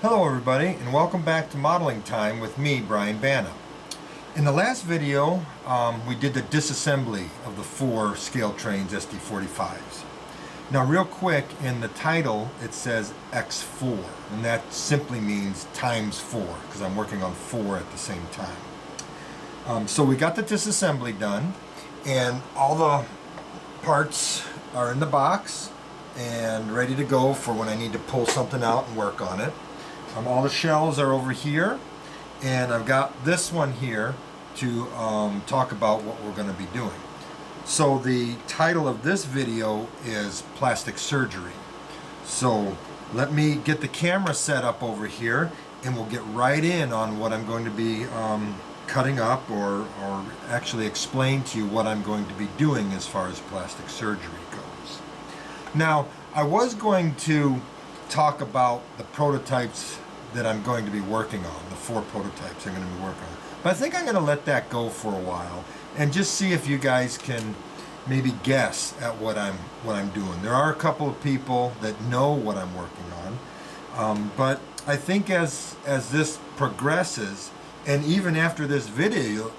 Hello everybody, and welcome back to Modeling Time with me, Brian Banna. In the last video, we did the disassembly of the 4 scale trains SD45s. Now real quick, in the title it says X4, and that simply means times 4, because I'm working on 4 at the same time. So we got the disassembly done, and all the parts are in the box and ready to go for when I need to pull something out and work on it. All the shells are over here, and I've got this one here to talk about what we're going to be doing. So the title of this video is Plastic Surgery. So let me get the camera set up over here, and we'll get right in on what I'm going to be cutting up, or actually explain to you what I'm going to be doing as far as plastic surgery goes. Now, I was going to talk about the prototypes that I'm going to be working on, the 4 prototypes I'm going to be working on. But I think I'm going to let that go for a while and just see if you guys can maybe guess at what I'm doing. There are a couple of people that know what I'm working on, but I think as this progresses, and even after this video,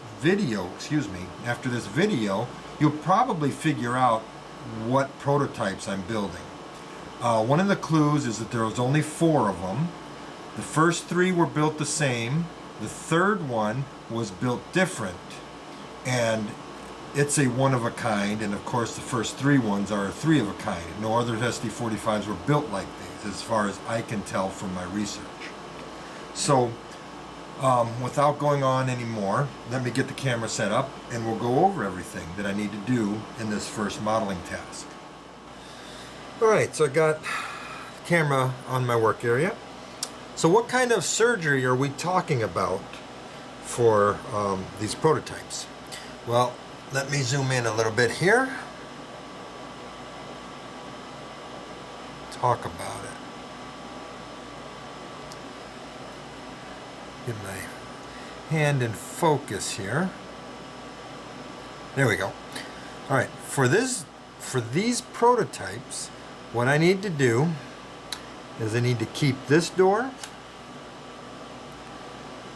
after this video, you'll probably figure out what prototypes I'm building. One of the clues is that there was only 4 of them. The first 3 were built the same. The third one was built different, and it's a one of a kind, and of course the first 3 ones are 3 of a kind. No other SD45s were built like these, as far as I can tell from my research. So without going on anymore, let me get the camera set up and we'll go over everything that I need to do in this first modeling task. Alright, so I got the camera on my work area. So what kind of surgery are we talking about for these prototypes? Well, let me zoom in a little bit here. Talk about it. Get my hand in focus here. There we go. Alright, for these prototypes, what I need to do is I need to keep this door,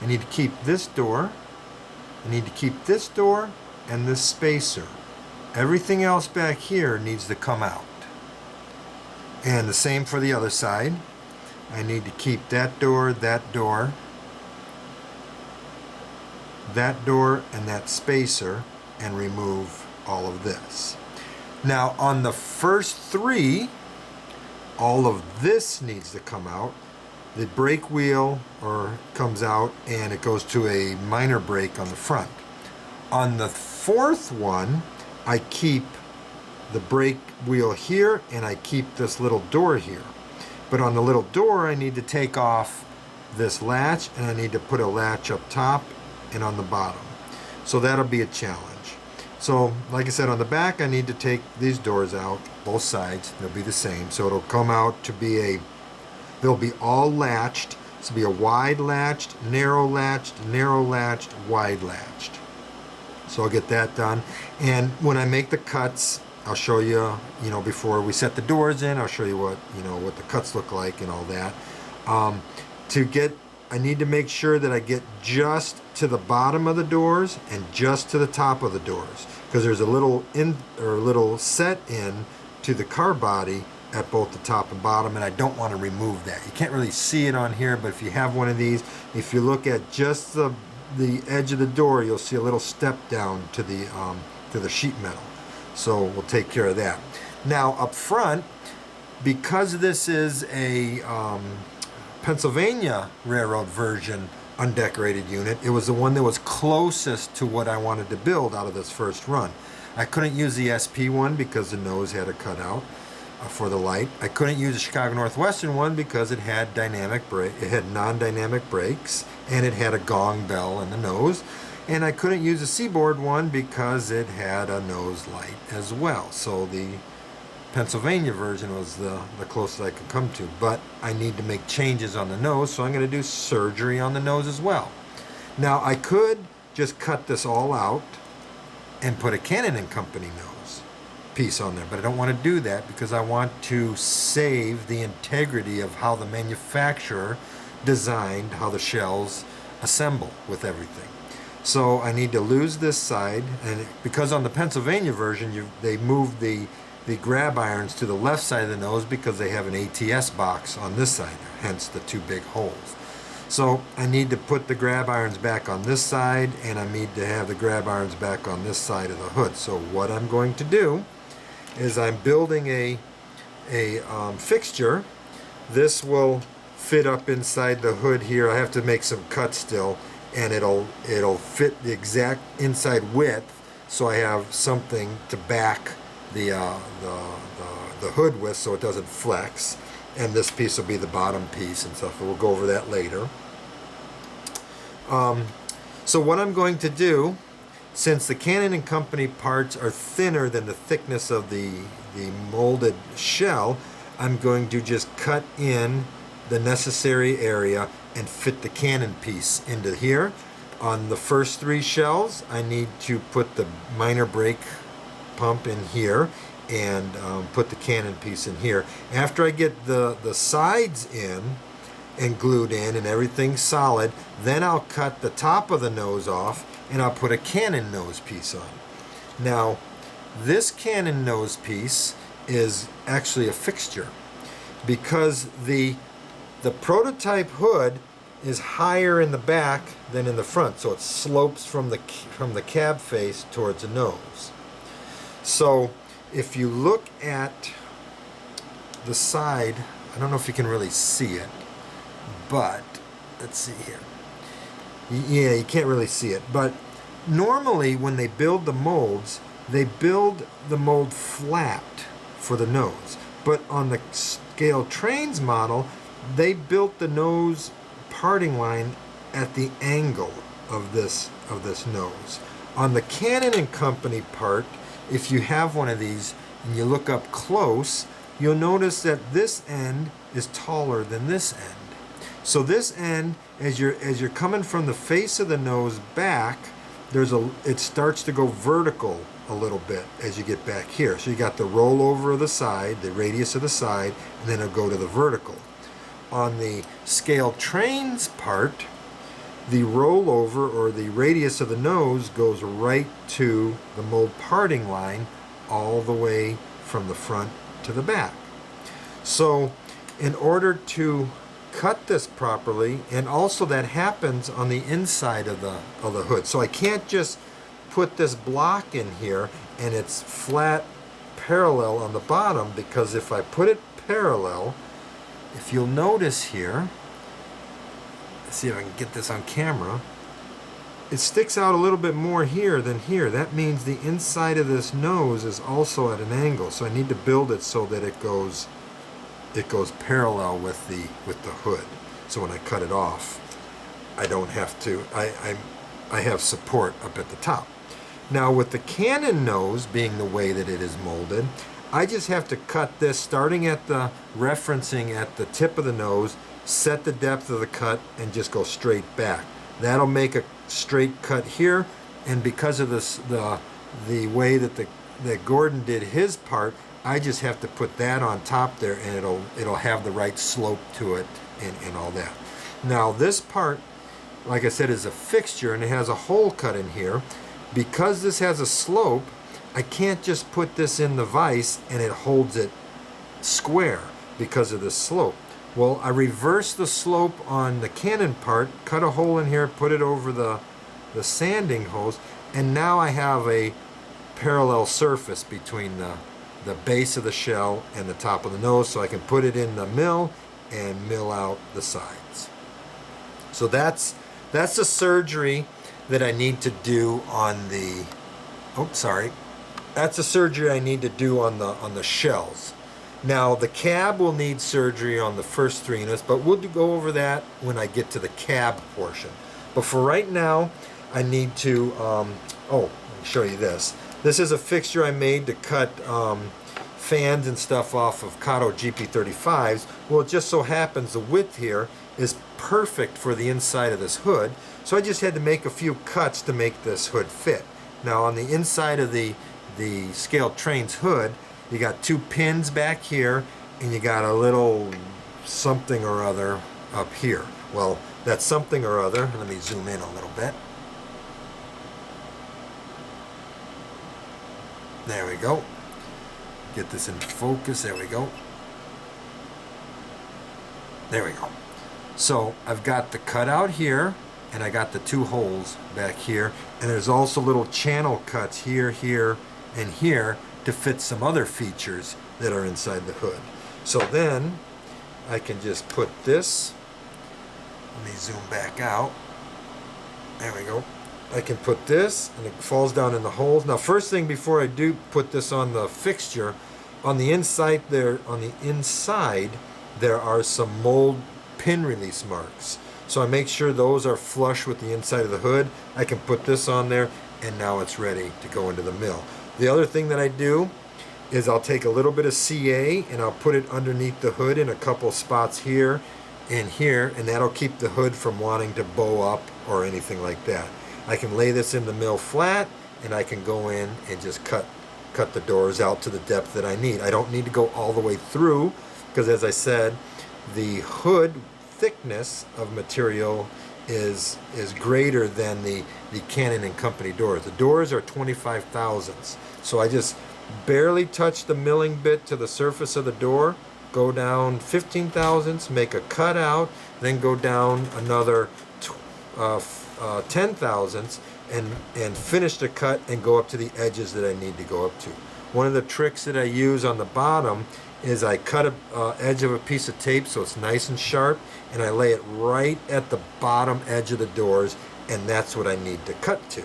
I need to keep this door, I need to keep this door and this spacer. Everything else back here needs to come out. And the same for the other side. I need to keep that door, and that spacer, and remove all of this. Now on the first 3, all of this needs to come out. The brake wheel comes out, and it goes to a minor brake on the front. On the 4th one, I keep the brake wheel here, and I keep this little door here. But on the little door, I need to take off this latch, and I need to put a latch up top and on the bottom. So that'll be a challenge. So like I said, on the back, I need to take these doors out, both sides. They'll be the same. So it'll come out to be they'll be all latched. So it'll be a wide latched, narrow latched, wide latched. So I'll get that done. And when I make the cuts, I'll show you, before we set the doors in, I'll show you what the cuts look like and all that. I need to make sure that I get just to the bottom of the doors and just to the top of the doors, because there's a little set in to the car body at both the top and bottom, and I don't want to remove that. You can't really see it on here, but if you have one of these, if you look at just the edge of the door, you'll see a little step down to the sheet metal. So we'll take care of that. Now up front, because this is a Pennsylvania Railroad version undecorated unit, it was the one that was closest to what I wanted to build out of this first run. I couldn't use the SP one because the nose had a cutout for the light. I couldn't use the Chicago Northwestern one because it had non-dynamic brakes, and it had a gong bell in the nose. And I couldn't use the Seaboard one because it had a nose light as well. So the Pennsylvania version was the closest I could come to, but I need to make changes on the nose, so I'm going to do surgery on the nose as well. Now I could just cut this all out and put a Canon and Company nose piece on there, but I don't want to do that because I want to save the integrity of how the manufacturer designed how the shells assemble with everything. So I need to lose this side, and because on the Pennsylvania version they moved the grab irons to the left side of the nose because they have an ATS box on this side, hence the two big holes. So I need to put the grab irons back on this side, and I need to have the grab irons back on this side of the hood. So what I'm going to do is I'm building a fixture. This will fit up inside the hood here. I have to make some cuts still, and it'll fit the exact inside width, so I have something to back the hood with so it doesn't flex. And this piece will be the bottom piece and stuff. We'll go over that later. So what I'm going to do, since the Canon and Company parts are thinner than the thickness of the molded shell, I'm going to just cut in the necessary area and fit the Canon piece into here. On the first 3 shells, I need to put the minor brake pump in here and put the Canon piece in here. After I get the sides in and glued in and everything's solid, then I'll cut the top of the nose off and I'll put a Canon nose piece on. Now, this Canon nose piece is actually a fixture because the prototype hood is higher in the back than in the front, so it slopes from the cab face towards the nose. So if you look at the side, I don't know if you can really see it, but let's see here. Yeah, you can't really see it, but normally when they build the molds, they build the mold flat for the nose. But on the scale trains model, they built the nose parting line at the angle of this nose. On the Canon and Company part, if you have one of these and you look up close, you'll notice that this end is taller than this end. So this end, as you're coming from the face of the nose back, it starts to go vertical a little bit as you get back here. So you got the rollover of the side, the radius of the side, and then it'll go to the vertical. On the scale trains part, the rollover or the radius of the nose goes right to the mold parting line all the way from the front to the back. So in order to cut this properly, and also that happens on the inside of the hood, so I can't just put this block in here and it's flat parallel on the bottom, because if I put it parallel, if you'll notice here, let's see if I can get this on camera, it sticks out a little bit more here than here. That means the inside of this nose is also at an angle, so I need to build it so that it goes parallel with the hood. So when I cut it off, I don't have to, I have support up at the top. Now with the Canon nose being the way that it is molded, I just have to cut this starting at the referencing at the tip of the nose, set the depth of the cut, and just go straight back. That'll make a straight cut here, and because of this, the way that Gordon did his part, I just have to put that on top there, and it'll have the right slope to it and all that. Now this part, like I said, is a fixture, and it has a hole cut in here. Because this has a slope, I can't just put this in the vise and it holds it square because of the slope. Well, I reverse the slope on the Canon part, cut a hole in here, put it over the sanding hose, and now I have a parallel surface between the base of the shell and the top of the nose, so I can put it in the mill and mill out the sides. So that's the surgery that I need to do on the, that's the surgery I need to do on the shells. Now the cab will need surgery on the first 3 units, but we'll go over that when I get to the cab portion. But for right now, I need to, let me show you this. This is a fixture I made to cut fans and stuff off of Cutout GP35s. Well, it just so happens the width here is perfect for the inside of this hood, so I just had to make a few cuts to make this hood fit. Now on the inside of the scale trains hood, you got 2 pins back here, and you got a little something or other up here. Well, that's something or other. Let me zoom in a little bit. There we go. Get this in focus. There we go. There we go. So I've got the cutout here, and I got the two holes back here, and there's also little channel cuts here, here, and here to fit some other features that are inside the hood. So then I can just put this, let me zoom back out. There we go. I can put this, and it falls down in the holes. Now, first thing before I do put this on the fixture, on the inside there, there are some mold pin release marks. So I make sure those are flush with the inside of the hood. I can put this on there, and now it's ready to go into the mill. The other thing that I do is I'll take a little bit of CA and I'll put it underneath the hood in a couple spots here and here, and that'll keep the hood from wanting to bow up or anything like that. I can lay this in the mill flat, and I can go in and just cut the doors out to the depth that I need. I don't need to go all the way through, because as I said, the hood thickness of material is greater than the Canon and Company doors. The doors are 25 thousandths. So I just barely touch the milling bit to the surface of the door, go down 15 thousandths, make a cutout, then go down another 10 thousandths and finish the cut and go up to the edges that I need to go up to. One of the tricks that I use on the bottom is I cut a edge of a piece of tape so it's nice and sharp, and I lay it right at the bottom edge of the doors, and that's what I need to cut to.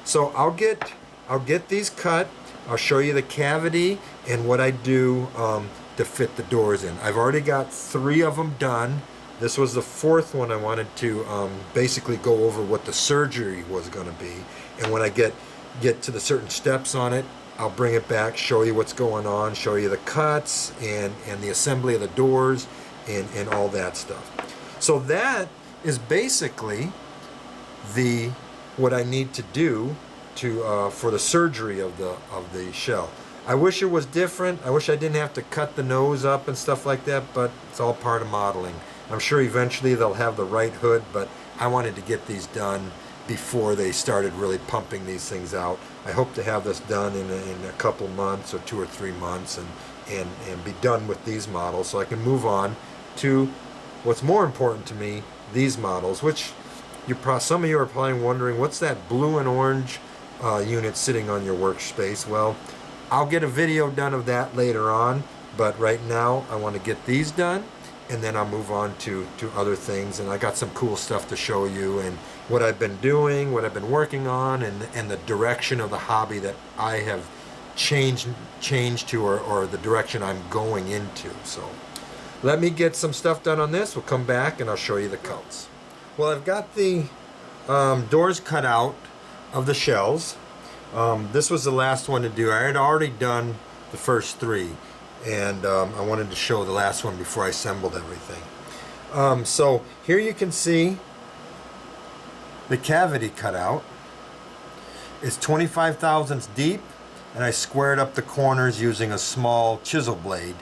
So I'll get these cut. I'll show you the cavity and what I do to fit the doors in. I've already got 3 of them done. This was the 4th one. I wanted to basically go over what the surgery was going to be, and when I get to the certain steps on it, I'll bring it back, show you what's going on, show you the cuts and the assembly of the doors and all that stuff. So that is basically what I need to do for the surgery of the shell. I wish it was different. I wish I didn't have to cut the nose up and stuff like that, but it's all part of modeling. I'm sure eventually they'll have the right hood, but I wanted to get these done before they started really pumping these things out. I hope to have this done in a couple months or 2 or 3 months and be done with these models, so I can move on to what's more important to me, these models, which some of you are probably wondering, what's that blue and orange unit sitting on your workspace? Well, I'll get a video done of that later on, but right now I want to get these done, and then I'll move on to other things. And I got some cool stuff to show you, and what I've been doing, what I've been working on, and the direction of the hobby that I have changed to, or the direction I'm going into. So let me get some stuff done on this. We'll come back and I'll show you the cuts. Well, I've got the doors cut out of the shells. This was the last one to do. I had already done the first 3, and I wanted to show the last one before I assembled everything. So here you can see the cavity cutout. It's 25 thousandths deep, and I squared up the corners using a small chisel blade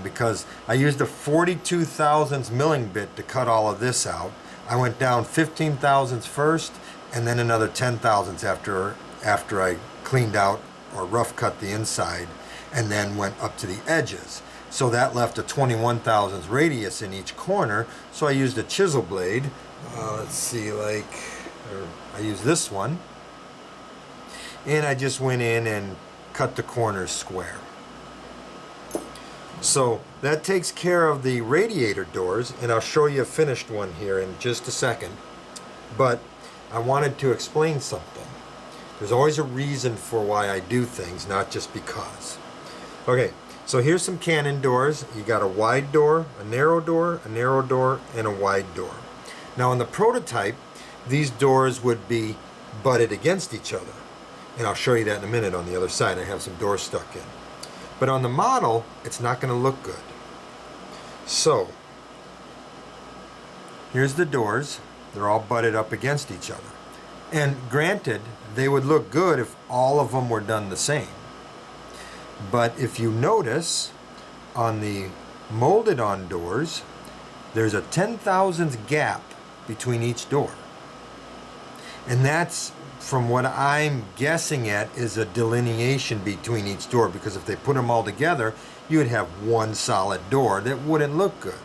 because I used a 42 thousandths milling bit to cut all of this out. I went down 15 thousandths first, and then another 10 thousandths after I cleaned out or rough cut the inside, and then went up to the edges. So that left a 21 thousandths radius in each corner. So I used a chisel blade. Let's see, I used this one, and I just went in and cut the corners square. So that takes care of the radiator doors, and I'll show you a finished one here in just a second. But I wanted to explain something. There's always a reason for why I do things, not just because. Okay, so here's some Canon doors. You got a wide door, a narrow door, a narrow door, and a wide door. Now in the prototype, these doors would be butted against each other. And I'll show you that in a minute on the other side. I have some doors stuck in. But on the model, it's not going to look good. So, here's the doors. They're all butted up against each other. And granted, they would look good if all of them were done the same. But if you notice, on the molded on doors, there's a 10,000ths gap between each door. And that's, from what I'm guessing at, is a delineation between each door, because if they put them all together, you would have one solid door that wouldn't look good.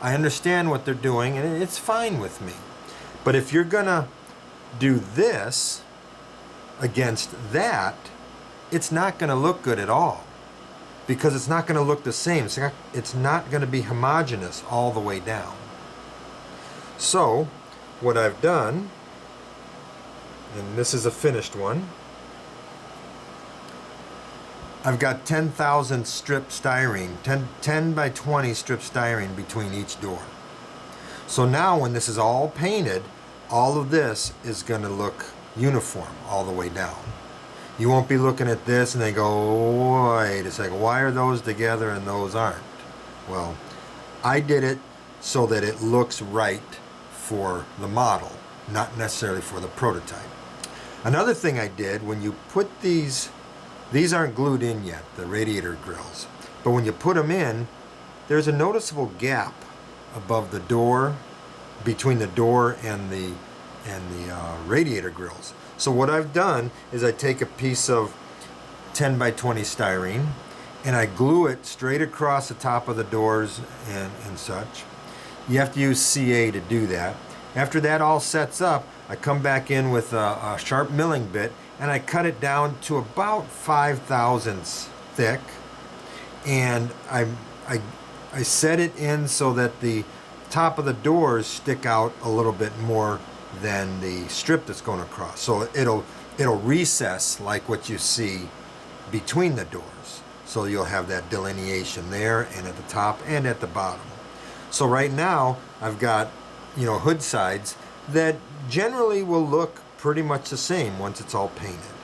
I understand what they're doing, and it's fine with me. But if you're gonna do this against that, it's not gonna look good at all, because it's not gonna look the same. It's not gonna be homogeneous all the way down. So what I've done, and this is a finished one, I've got 10,000 strip styrene, 10 by 20 strip styrene between each door. So now when this is all painted, all of this is going to look uniform all the way down. You won't be looking at this and they go, wait a second, why are those together and those aren't? Well, I did it so that it looks right for the model, not necessarily for the prototype. Another thing I did, when you put these aren't glued in yet, the radiator grills, but when you put them in, there's a noticeable gap above the door, between the door and the radiator grills. So what I've done is I take a piece of 10 by 20 styrene and I glue it straight across the top of the doors and such. You have to use CA to do that. After that all sets up, I come back in with a sharp milling bit and I cut it down to about 5/1000ths thick, and I set it in so that the top of the doors stick out a little bit more than the strip that's going across. So it'll recess like what you see between the doors. So you'll have that delineation there and at the top and at the bottom. So right now I've got, you know, hood sides that generally will look pretty much the same once it's all painted.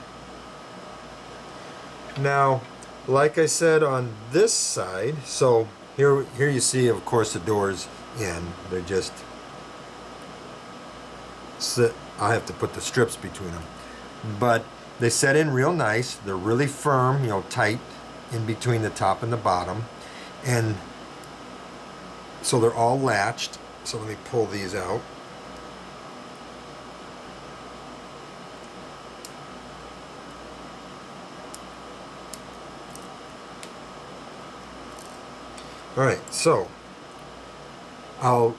Now, like I said on this side, so here you see, of course, the doors in. They're just sit. I have to put the strips between them, but they set in real nice. They're really firm, you know, tight in between the top and the bottom, and so they're all latched. So let me pull these out. All right, so I'll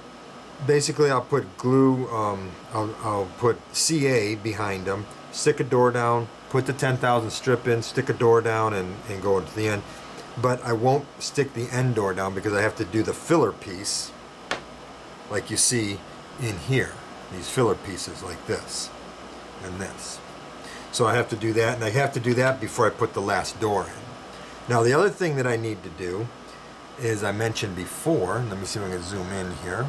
put glue, I'll put CA behind them, stick a door down, put the 10,000 strip in, stick a door down and go into the end. But I won't stick the end door down because I have to do the filler piece like you see in here, these filler pieces like this and this. So I have to do that, and I have to do that before I put the last door in. Now the other thing that I need to do is, I mentioned before, let me see if I can zoom in here,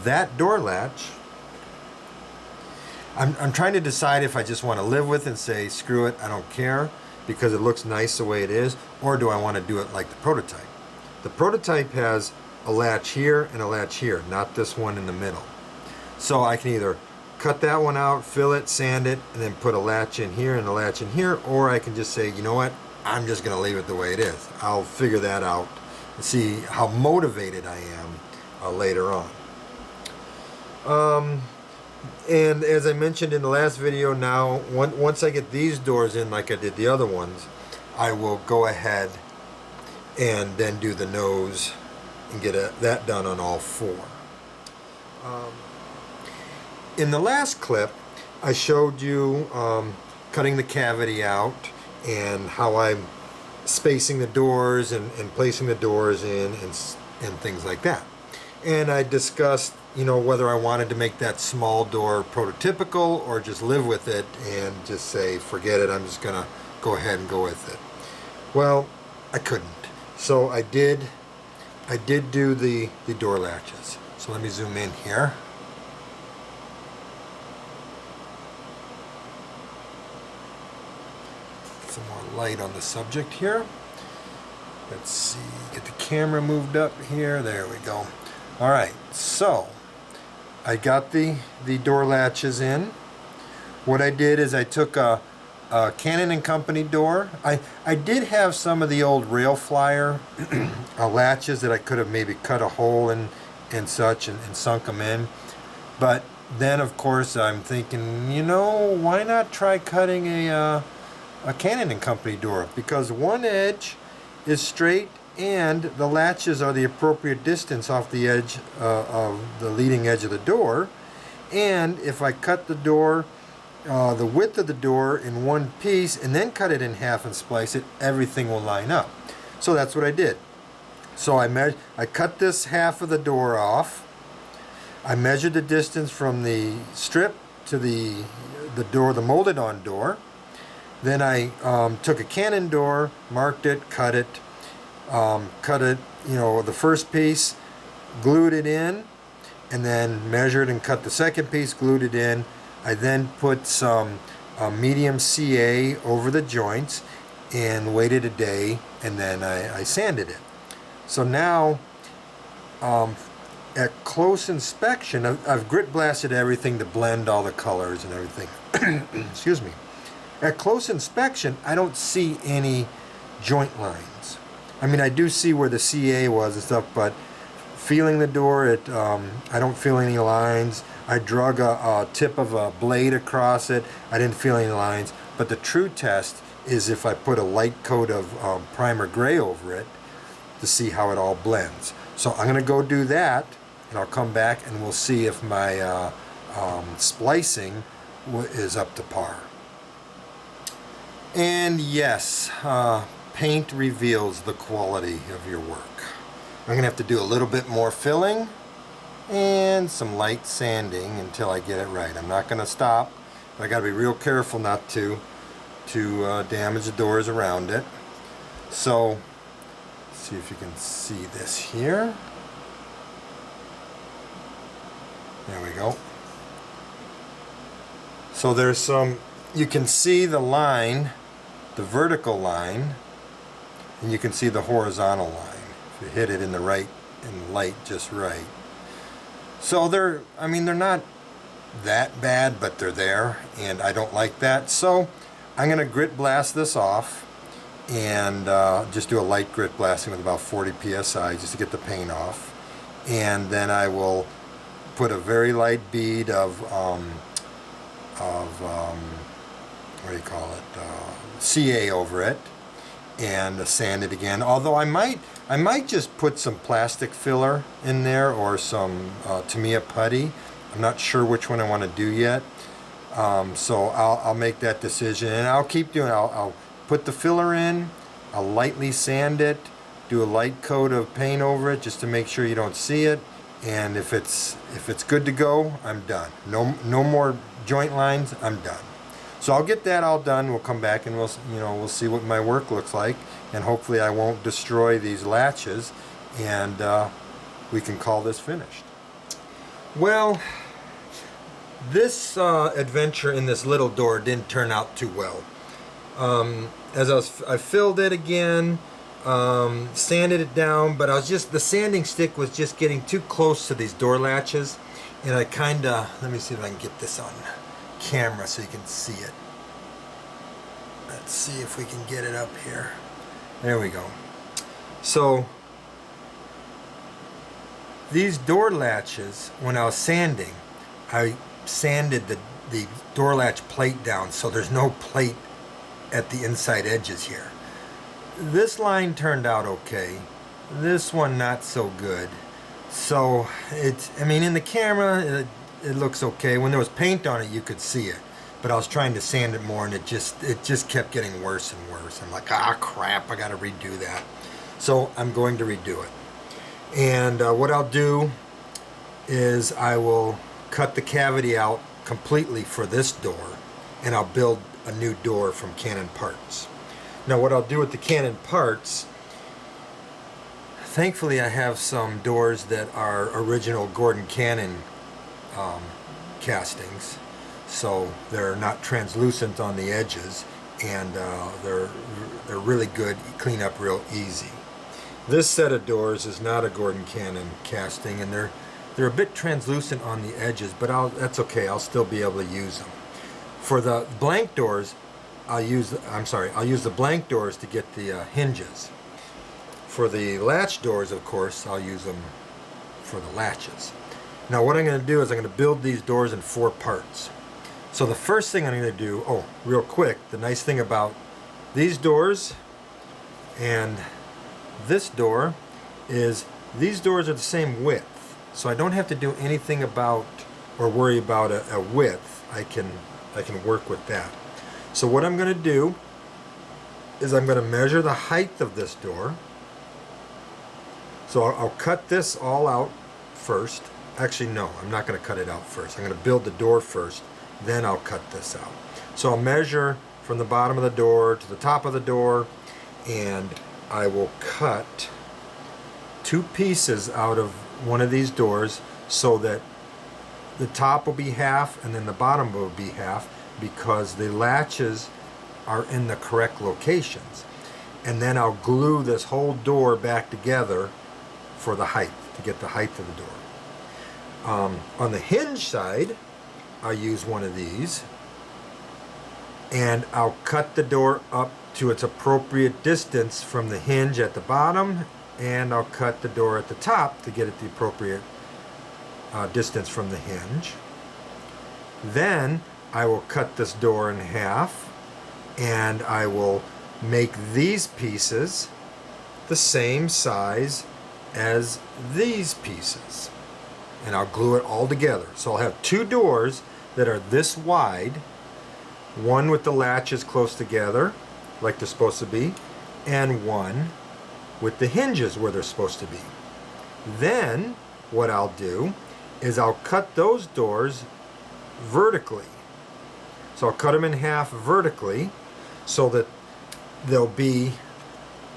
that door latch, I'm trying to decide if I just want to live with it and say screw it, I don't care because it looks nice the way it is, or do I want to do it like the prototype. The prototype has a latch here and a latch here, not this one in the middle. So I can either cut that one out, fill it, sand it, and then put a latch in here and a latch in here, or I can just say, you know what, I'm just going to leave it the way it is. I'll figure that out and see how motivated I am later on. And as I mentioned in the last video, now once I get these doors in like I did the other ones, I will go ahead and then do the nose and get that done on all four. In the last clip, I showed you cutting the cavity out and how I'm spacing the doors and placing the doors in and things like that. And I discussed, you know, whether I wanted to make that small door prototypical or just live with it and just say, forget it, I'm just gonna go ahead and go with it. Well, I couldn't. So I did do the door latches. So let me zoom in here. Some more light on the subject here. Let's see, get the camera moved up here. There we go. All right, so I got the door latches in. What I did is I took a Canon and Company door. I did have some of the old rail flyer latches that I could have maybe cut a hole in and such and sunk them in. But then of course I'm thinking, you know, why not try cutting a Canon and Company door? Because one edge is straight and the latches are the appropriate distance off the edge of the leading edge of the door. And if I cut the door, the width of the door in one piece and then cut it in half and splice it, everything will line up. So that's what I did. So I cut this half of the door off. I measured the distance from the strip to the door, the molded on door. Then I took a Canon door, marked it, cut it, you know, the first piece, glued it in, and then measured and cut the second piece, glued it in. I then put some medium CA over the joints and waited a day, and then I sanded it. So now, at close inspection, I've grit blasted everything to blend all the colors and everything. Excuse me. At close inspection, I don't see any joint lines. I mean, I do see where the CA was and stuff, but feeling the door, I don't feel any lines. I drug a tip of a blade across it. I didn't feel any lines. But the true test is if I put a light coat of primer gray over it to see how it all blends. So I'm going to go do that, and I'll come back and we'll see if my splicing is up to par. And yes, paint reveals the quality of your work. I'm going to have to do a little bit more filling and some light sanding until I get it right. I'm not going to stop, but I got to be real careful not to damage the doors around it. So, let's see if you can see this here. There we go. So there's some, you can see the line, the vertical line, and you can see the horizontal line. If you hit it in the light just right. So they're not that bad, but they're there, and I don't like that. So I'm going to grit blast this off and just do a light grit blasting with about 40 psi just to get the paint off. And then I will put a very light bead of what do you call it? CA over it, and sand it again. Although I might just put some plastic filler in there or some Tamiya putty. I'm not sure which one I want to do yet. So I'll make that decision, and I'll keep doing it. I'll put the filler in, I'll lightly sand it, do a light coat of paint over it just to make sure you don't see it, and if it's good to go, I'm done. No more joint lines, I'm done. So I'll get that all done. We'll come back and we'll see what my work looks like, and hopefully I won't destroy these latches, and we can call this finished. Well, this adventure in this little door didn't turn out too well. I filled it again, sanded it down, but the sanding stick was just getting too close to these door latches, and I let me see if I can get this on camera so you can see it. Let's see if we can get it up here. There we go. So these door latches, when I was sanding, I sanded the door latch plate down so there's no plate at the inside edges here. This line turned out okay. This one not so good. So in the camera it looks okay. When there was paint on it you could see it, but I was trying to sand it more and it just kept getting worse and worse. I'm like, crap, I gotta redo that. So I'm going to redo it. And what I'll do is I will cut the cavity out completely for this door, and I'll build a new door from Canon parts. Now what I'll do with the Canon parts, thankfully I have some doors that are original Gordon Cannon castings, so they're not translucent on the edges, and they're really good, clean up real easy. This set of doors is not a Gordon Cannon casting, and they're a bit translucent on the edges, but that's okay, I'll still be able to use them. For the blank doors, I'll use the blank doors to get the hinges. For the latch doors, of course, I'll use them for the latches. Now what I'm going to do is I'm going to build these doors in 4 parts. So the first thing I'm going to do, oh, real quick, the nice thing about these doors and this door is these doors are the same width. So I don't have to do anything about or worry about a width. I can work with that. So what I'm going to do is I'm going to measure the height of this door. So I'll cut this all out first. Actually, no, I'm not going to cut it out first. I'm going to build the door first, then I'll cut this out. So I'll measure from the bottom of the door to the top of the door, and I will cut 2 pieces out of one of these doors so that the top will be half and then the bottom will be half, because the latches are in the correct locations. And then I'll glue this whole door back together for the height, to get the height of the door. On the hinge side, I'll use one of these, and I'll cut the door up to its appropriate distance from the hinge at the bottom, and I'll cut the door at the top to get it the appropriate distance from the hinge. Then I will cut this door in half, and I will make these pieces the same size as these pieces, and I'll glue it all together. So I'll have 2 doors that are this wide, one with the latches close together like they're supposed to be, and one with the hinges where they're supposed to be. Then what I'll do is I'll cut those doors vertically. So I'll cut them in half vertically so that there'll be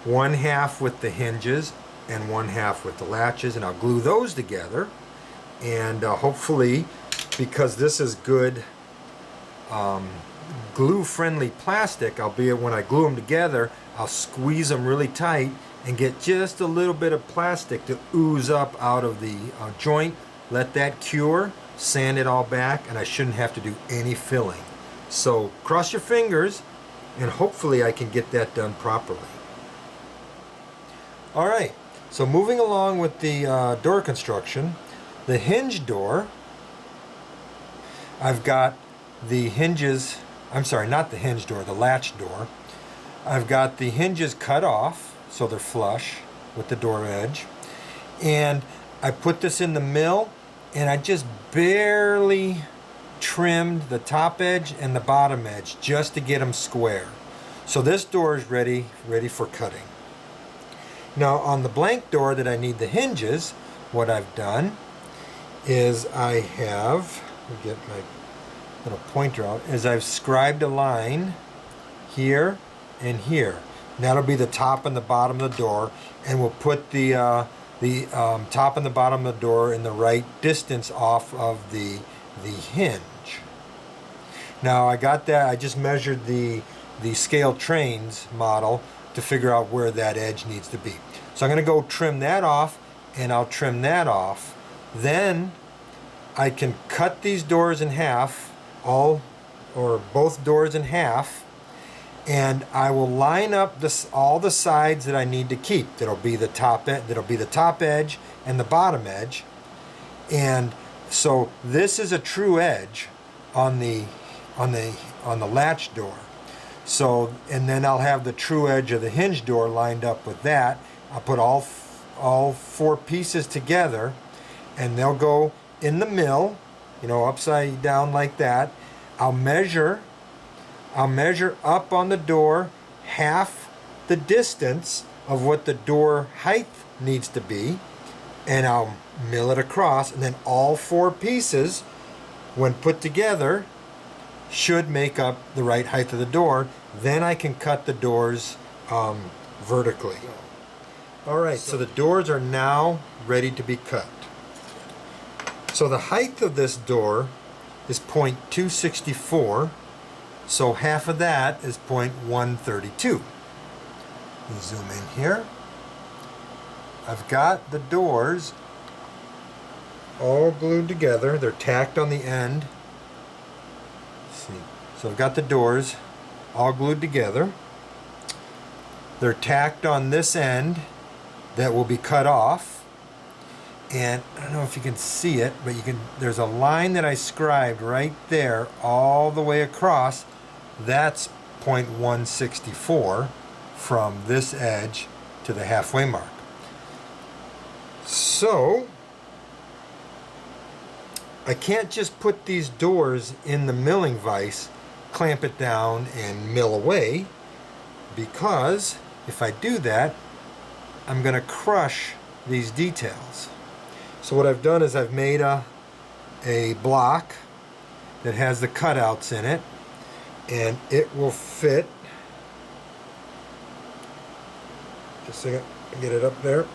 1/2 with the hinges and 1/2 with the latches, and I'll glue those together. And hopefully, because this is good glue-friendly plastic, when I glue them together, I'll squeeze them really tight and get just a little bit of plastic to ooze up out of the joint. Let that cure, sand it all back, and I shouldn't have to do any filling. So cross your fingers, and hopefully I can get that done properly. All right, so moving along with the door construction, the hinge door, I've got the hinges, I'm sorry, not the hinge door, the latch door. I've got the hinges cut off so they're flush with the door edge. And I put this in the mill, and I just barely trimmed the top edge and the bottom edge just to get them square. So this door is ready for cutting. Now on the blank door that I need the hinges, what I've done is I have, let me get my little pointer out, is I've scribed a line here and here. And that'll be the top and the bottom of the door, and we'll put the top and the bottom of the door in the right distance off of the hinge. Now I got that, I just measured the scale trains model to figure out where that edge needs to be. So I'm going to go trim that off, and I'll trim that off. Then I can cut these doors in half, both doors in half, and I will line up all the sides that I need to keep. That'll be the top edge and the bottom edge. And so this is a true edge on the latch door. So, and then I'll have the true edge of the hinge door lined up with that. I'll put all 4 pieces together, and they'll go in the mill, upside down like that. I'll measure up on the door half the distance of what the door height needs to be, and I'll mill it across, and then all 4 pieces, when put together, should make up the right height of the door. Then I can cut the doors vertically. Alright, so the doors are now ready to be cut. So the height of this door is 0.264, so half of that is 0.132. Zoom in here. I've got the doors all glued together. They're tacked on the end. Let's see. So I've got the doors all glued together. They're tacked on this end that will be cut off. And I don't know if you can see it, but there's a line that I scribed right there all the way across. That's 0.164 from this edge to the halfway mark. So I can't just put these doors in the milling vise, clamp it down and mill away, because if I do that, I'm going to crush these details. So what I've done is I've made a block that has the cutouts in it, and it will fit. Just a second, get it up there.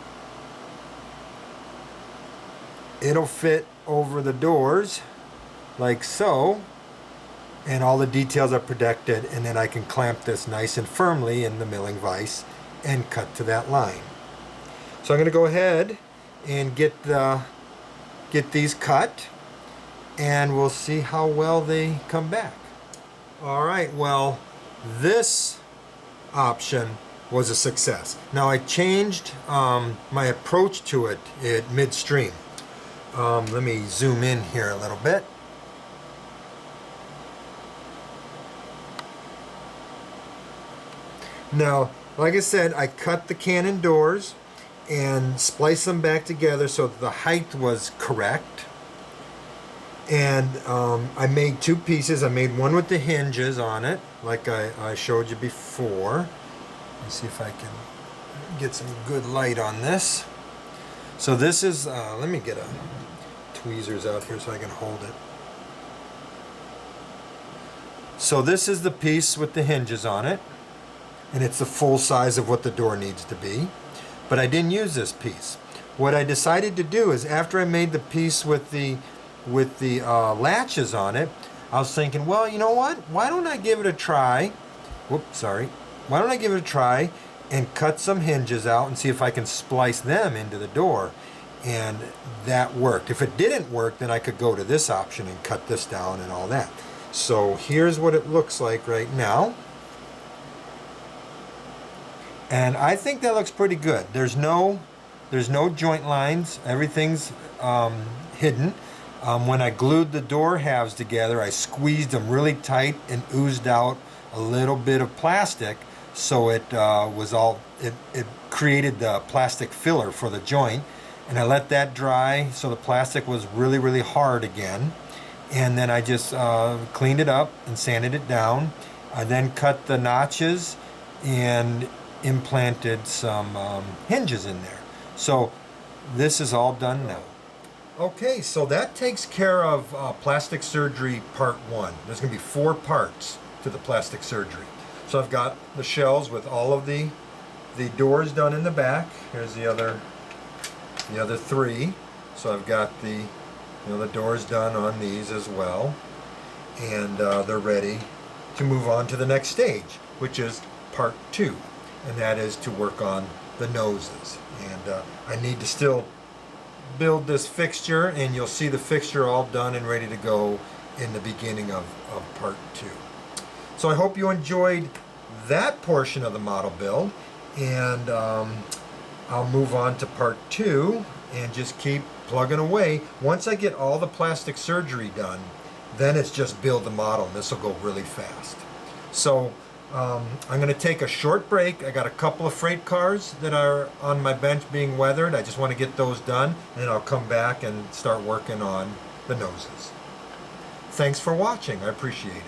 It'll fit over the doors like so, and all the details are protected, and then I can clamp this nice and firmly in the milling vise and cut to that line. So I'm going to go ahead and get these cut, and we'll see how well they come back. Alright, well, this option was a success. Now I changed my approach to it at midstream. Let me zoom in here a little bit. Now, like I said, I cut the Canon Doors and spliced them back together so that the height was correct. And I made two pieces. I made one with the hinges on it, like I showed you before. Let's see if I can get some good light on this. So this is, let me get tweezers out here so I can hold it. So this is the piece with the hinges on it, and it's the full size of what the door needs to be. But I didn't use this piece. What I decided to do is, after I made the piece with the latches on it, I was thinking, well, you know what? Why don't I give it a try? Whoops, sorry. Why don't I give it a try and cut some hinges out and see if I can splice them into the door? And that worked. If it didn't work, then I could go to this option and cut this down and all that. So here's what it looks like right now. And I think that looks pretty good. There's no joint lines. Everything's hidden. When I glued the door halves together, I squeezed them really tight and oozed out a little bit of plastic, so it created the plastic filler for the joint. And I let that dry so the plastic was really, really hard again. And then I just cleaned it up and sanded it down. I then cut the notches and implanted some hinges in there. So this is all done now. Okay, so that takes care of plastic surgery part 1. There's going to be 4 parts to the plastic surgery. So I've got the shells with all of the doors done in the back. Here's the other 3. So I've got the doors done on these as well, and they're ready to move on to the next stage, which is part 2, and that is to work on the noses. And I need to still build this fixture, and you'll see the fixture all done and ready to go in the beginning of part 2. So I hope you enjoyed that portion of the model build, and I'll move on to part 2 and just keep plugging away. Once I get all the plastic surgery done, then it's just build the model, and this will go really fast. So I'm going to take a short break. I got a couple of freight cars that are on my bench being weathered. I just want to get those done, and then I'll come back and start working on the noses. Thanks for watching. I appreciate it.